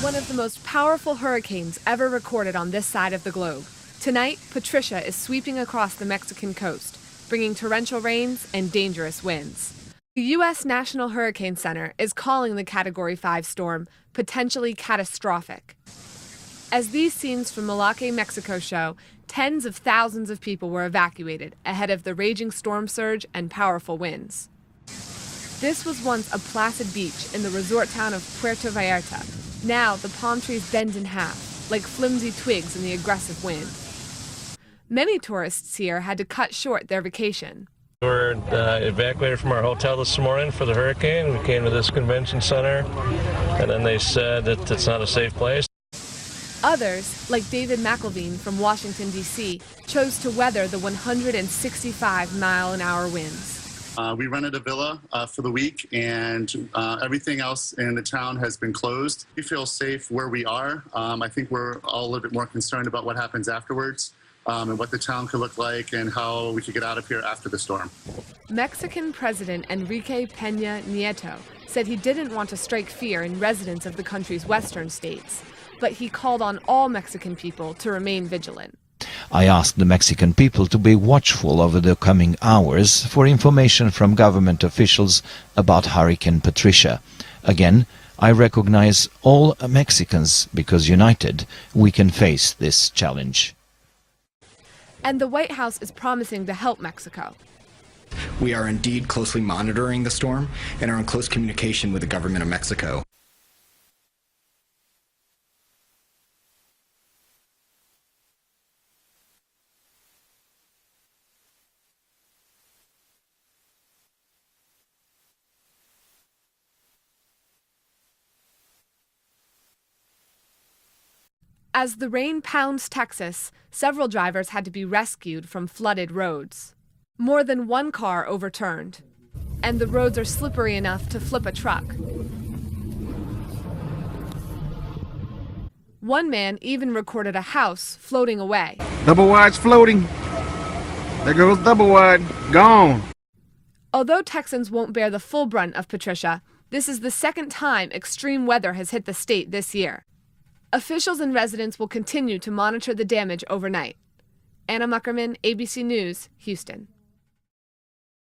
One of the most powerful hurricanes ever recorded on this side of the globe. Tonight, Patricia is sweeping across the Mexican coast, bringing torrential rains and dangerous winds. The U.S. National Hurricane Center is calling the Category 5 storm potentially catastrophic. As these scenes from Muckerman, Mexico show, tens of thousands of people were evacuated ahead of the raging storm surge and powerful winds. This was once a placid beach in the resort town of Puerto Vallarta. Now, the palm trees bend in half, like flimsy twigs in the aggressive wind. Many tourists here had to cut short their vacation. We were evacuated from our hotel this morning for the hurricane. We came to this convention center, and then they said that it's not a safe place. Others, like David McElveen from Washington, D.C., chose to weather the 165-mile-an-hour winds. We rented a villa for the week, and everything else in the town has been closed. We feel safe where we are. I think we're all a little bit more concerned about what happens afterwards and what the town could look like and how we could get out of here after the storm. Mexican President Enrique Peña Nieto said he didn't want to strike fear in residents of the country's western states, but he called on all Mexican people to remain vigilant. I asked the Mexican people to be watchful over the coming hours for information from government officials about Hurricane Patricia. Again, I recognize all Mexicans because united we can face this challenge. And the White House is promising to help Mexico. We are indeed closely monitoring the storm and are in close communication with the government of Mexico. As the rain pounds Texas, several drivers had to be rescued from flooded roads. More than one car overturned, and the roads are slippery enough to flip a truck. One man even recorded a house floating away. Double wide's floating. There goes double wide. Gone. Although Texans won't bear the full brunt of Patricia, this is the second time extreme weather has hit the state this year. Officials and residents will continue to monitor the damage overnight. Anna Muckerman, ABC News, Houston.